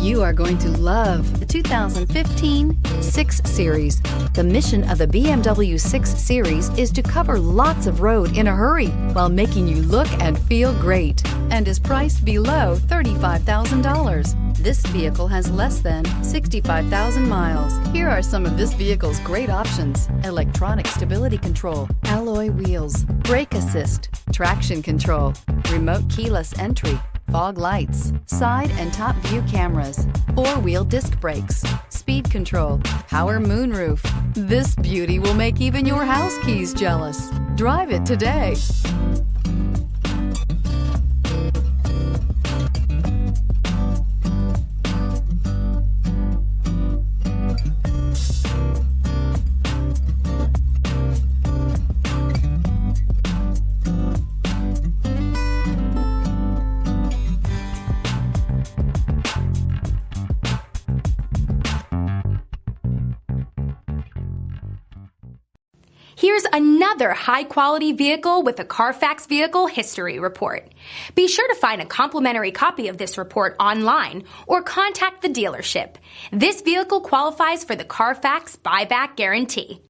You are going to love the 2015 6 Series. The mission of the BMW 6 Series is to cover lots of road in a hurry while making you look and feel great, and is priced below $35,000. This vehicle has less than 65,000 miles. Here are some of this vehicle's great options: electronic stability control, alloy wheels, brake assist, traction control, remote keyless entry, fog lights, side and top view cameras, 4-wheel disc brakes, speed control, power moonroof. This beauty will make even your house keys jealous. Drive it today. Here's another high-quality vehicle with a Carfax Vehicle History Report. Be sure to find a complimentary copy of this report online or contact the dealership. This vehicle qualifies for the Carfax Buyback Guarantee.